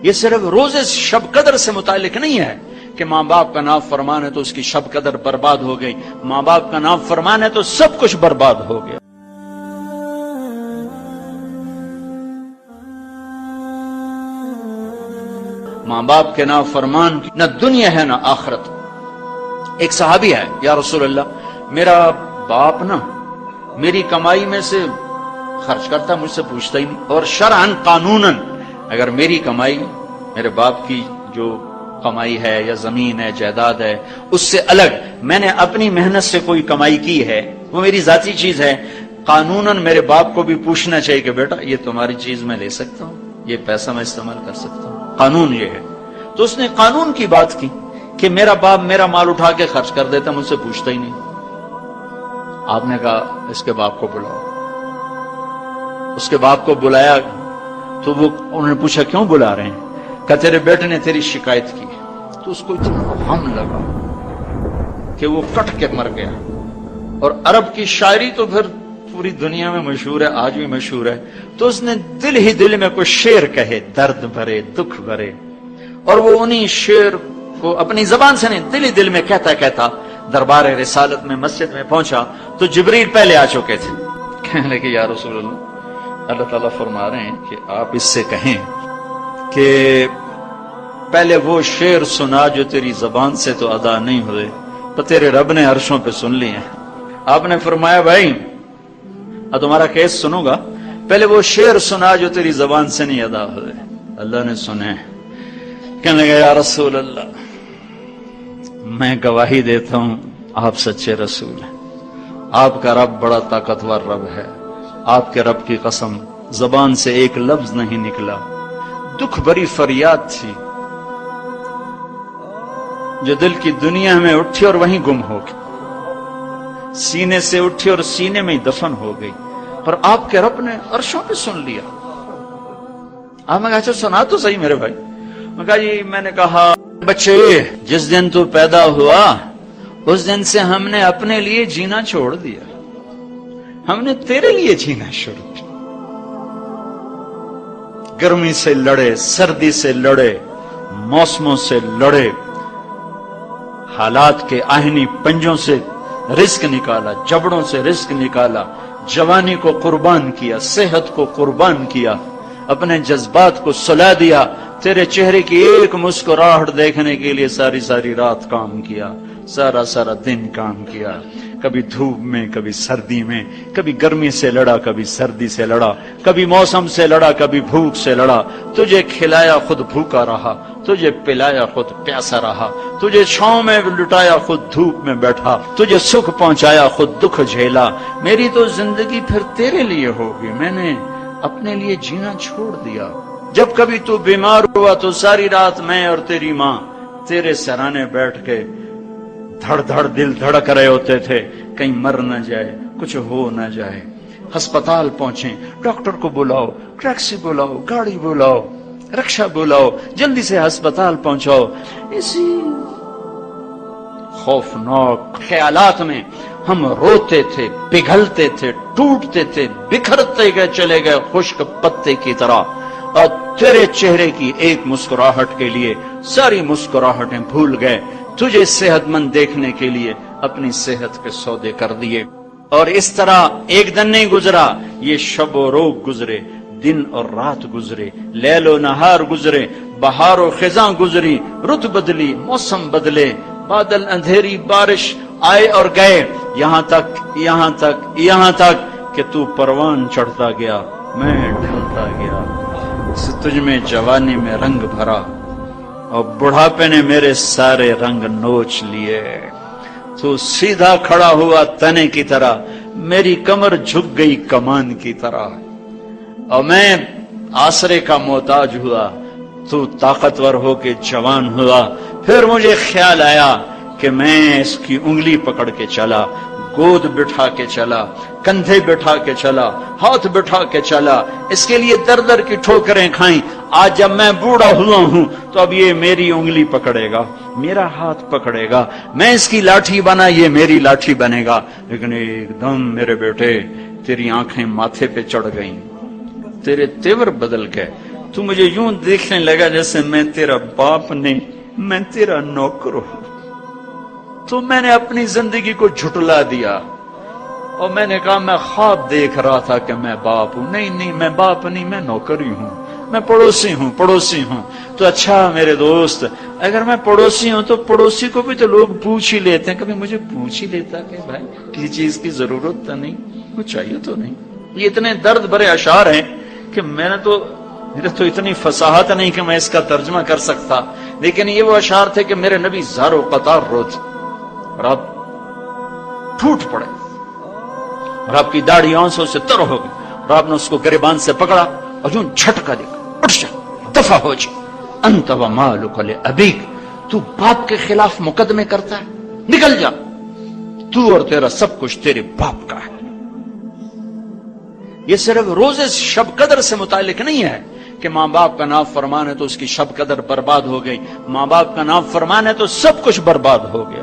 یہ صرف روزے شب قدر سے متعلق نہیں ہے کہ ماں باپ کا نافرمان ہے تو اس کی شب قدر برباد ہو گئی، ماں باپ کا نافرمان ہے تو سب کچھ برباد ہو گیا۔ ماں باپ کے نافرمان کی نہ دنیا ہے نہ آخرت۔ ایک صحابی ہے، یا رسول اللہ میرا باپ نا میری کمائی میں سے خرچ کرتا، مجھ سے پوچھتا ہی نہیں، اور شرعاً قانوناً اگر میری کمائی میرے باپ کی جو کمائی ہے یا زمین ہے جائیداد ہے اس سے الگ میں نے اپنی محنت سے کوئی کمائی کی ہے، وہ میری ذاتی چیز ہے، قانوناً میرے باپ کو بھی پوچھنا چاہیے کہ بیٹا یہ تمہاری چیز میں لے سکتا ہوں، یہ پیسہ میں استعمال کر سکتا ہوں، قانون یہ ہے۔ تو اس نے قانون کی بات کی کہ میرا باپ میرا مال اٹھا کے خرچ کر دیتا، مجھ سے پوچھتا ہی نہیں۔ آپ نے کہا اس کے باپ کو بلاؤ۔ اس کے باپ کو بلایا تو انہوں نے پوچھا کیوں بلا رہے ہیں؟ کہ تیرے بیٹے نے تیری شکایت کی۔ تو اس کو اتنا غم لگا کہ وہ کٹ کے مر گیا۔ اور عرب کی شاعری تو پھر پوری دنیا میں مشہور ہے، آج بھی مشہور ہے۔ تو اس نے دل ہی دل میں کوئی شعر کہے، درد بھرے دکھ بھرے، اور وہ انہی شعر کو اپنی زبان سے نہیں دل ہی دل میں کہتا کہتا دربار رسالت میں مسجد میں پہنچا تو جبریل پہلے آ چکے تھے۔ کہنے لگے یا رسول اللہ، اللہ تعالیٰ فرما رہے ہیں کہ آپ اس سے کہیں کہ پہلے وہ شعر سنا جو تیری زبان سے تو ادا نہیں ہوئے تو تیرے رب نے عرشوں پہ سن لیے ہیں۔ آپ نے فرمایا بھائی اب تمہارا کیس سنوں گا، پہلے وہ شعر سنا جو تیری زبان سے نہیں ادا ہوئے۔ اللہ نے سنے۔ کہنے لگا یا رسول اللہ میں گواہی دیتا ہوں آپ سچے رسول ہیں، آپ کا رب بڑا طاقتور رب ہے، آپ کے رب کی قسم زبان سے ایک لفظ نہیں نکلا، دکھ بھری فریاد تھی جو دل کی دنیا میں اٹھی اور وہیں گم ہو گئی، سینے سے اٹھی اور سینے میں ہی دفن ہو گئی، اور آپ کے رب نے عرشوں پہ سن لیا۔ آپ نے کہا اچھا سنا تو صحیح میرے بھائی۔ میں کہا جی میں نے کہا بچے جس دن تو پیدا ہوا اس دن سے ہم نے اپنے لیے جینا چھوڑ دیا، ہم نے تیرے لیے جینا شروع کیا۔ گرمی سے لڑے، سردی سے لڑے، موسموں سے لڑے، حالات کے آہنی پنجوں سے رزق نکالا، جبڑوں سے رزق نکالا، جوانی کو قربان کیا، صحت کو قربان کیا، اپنے جذبات کو سلا دیا، تیرے چہرے کی ایک مسکراہٹ دیکھنے کے لیے ساری ساری رات کام کیا، سارا سارا دن کام کیا، کبھی دھوپ میں کبھی سردی میں، کبھی گرمی سے لڑا کبھی سردی سے لڑا، کبھی موسم سے لڑا کبھی بھوک سے لڑا، تجھے کھلایا خود بھوکا رہا، تجھے پلایا خود پیاسا رہا، تجھے چھاؤں میں لٹایا خود دھوپ میں بیٹھا، تجھے سکھ پہنچایا خود دکھ جھیلا۔ میری تو زندگی پھر تیرے لیے ہوگی، میں نے اپنے لیے جینا چھوڑ دیا۔ جب کبھی تو بیمار ہوا تو ساری رات میں اور تیری ماں تیرے سرانے بیٹھ کے دھڑ دھڑ دل دھڑک رہے ہوتے تھے، کہیں مر نہ جائے، کچھ ہو نہ جائے۔ ہسپتال پہنچے، ڈاکٹر کو بلاؤ، ٹیکسی بلاؤ، گاڑی بلاؤ، رکشا بلاؤ، جلدی سے ہسپتال پہنچاؤ۔ اسی خوفناک خیالات میں ہم روتے تھے، پگھلتے تھے، ٹوٹتے تھے، بکھرتے گئے چلے گئے خشک پتے کی طرح، اور تیرے چہرے کی ایک مسکراہٹ کے لیے ساری مسکراہٹیں بھول گئے، تجھے صحت مند دیکھنے کے لیے اپنی صحت کے سودے کر دیے۔ اور اس طرح ایک دن نہیں گزرا، یہ شب و روز گزرے، دن اور رات گزرے، لیل و نہار گزرے، بہار و خزاں گزری، رت بدلی، موسم بدلے، بادل اندھیری بارش آئے اور گئے، یہاں تک کہ تو پروان چڑھتا گیا، میں ڈھلتا گیا، تجھ میں جوانی میں رنگ بھرا اور بڑھاپے نے میرے سارے رنگ نوچ لیے۔ تو سیدھا کھڑا ہوا تنے کی طرح، میری کمر جھک گئی کمان کی طرح، اور میں آسرے کا محتاج ہوا، تو طاقتور ہو کے جوان ہوا۔ پھر مجھے خیال آیا کہ میں اس کی انگلی پکڑ کے چلا، گود بٹھا کے چلا، کندھے بٹھا کے چلا، ہاتھ بٹھا کے چلا، اس کے لیے در در کی ٹھوکریں کھائیں۔ آج جب میں بوڑھا ہوا ہوں تو اب یہ میری انگلی پکڑے گا، میرا ہاتھ پکڑے گا، میں اس کی لاٹھی بنا، یہ میری لاٹھی بنے گا۔ لیکن ایک دم میرے بیٹے تیری آنکھیں ماتھے پہ چڑھ گئیں، تیرے تیور بدل گئے، تو مجھے یوں دیکھنے لگا جیسے میں تیرا باپ نہیں، میں تیرا نوکر ہوں۔ تو میں نے اپنی زندگی کو جھٹلا دیا اور میں نے کہا میں خواب دیکھ رہا تھا کہ میں باپ ہوں۔ نہیں، میں باپ نہیں، میں نوکر ہی ہوں، میں پڑوسی ہوں۔ تو اچھا میرے دوست، اگر میں پڑوسی ہوں تو پڑوسی کو بھی تو لوگ پوچھ ہی لیتے ہیں، کبھی مجھے پوچھ ہی لیتا کہ بھائی کسی چیز کی ضرورت تو نہیں، کچھ چاہیے تو نہیں۔ یہ اتنے درد بھرے اشعار ہیں کہ میرے تو اتنی فصاحت نہیں کہ میں اس کا ترجمہ کر سکتا، لیکن یہ وہ اشعار تھے کہ میرے نبی زار و قطار روتے اور آپ ٹوٹ پڑے اور آپ کی داڑھی آنسوں سے تر ہو گئی اور آپ نے اس کو گریبان سے پکڑا اور یوں جھٹکا دیا، اٹھ جا، دفع ہو جا، انت و مالک لابیک، تو باپ کے خلاف مقدمے کرتا ہے، نکل جا، تو اور تیرا سب کچھ تیرے باپ کا ہے۔ یہ صرف روزے شب قدر سے متعلق نہیں ہے کہ ماں باپ کا نافرمان ہے تو اس کی شب قدر برباد ہو گئی، ماں باپ کا نافرمان ہے تو سب کچھ برباد ہو گیا۔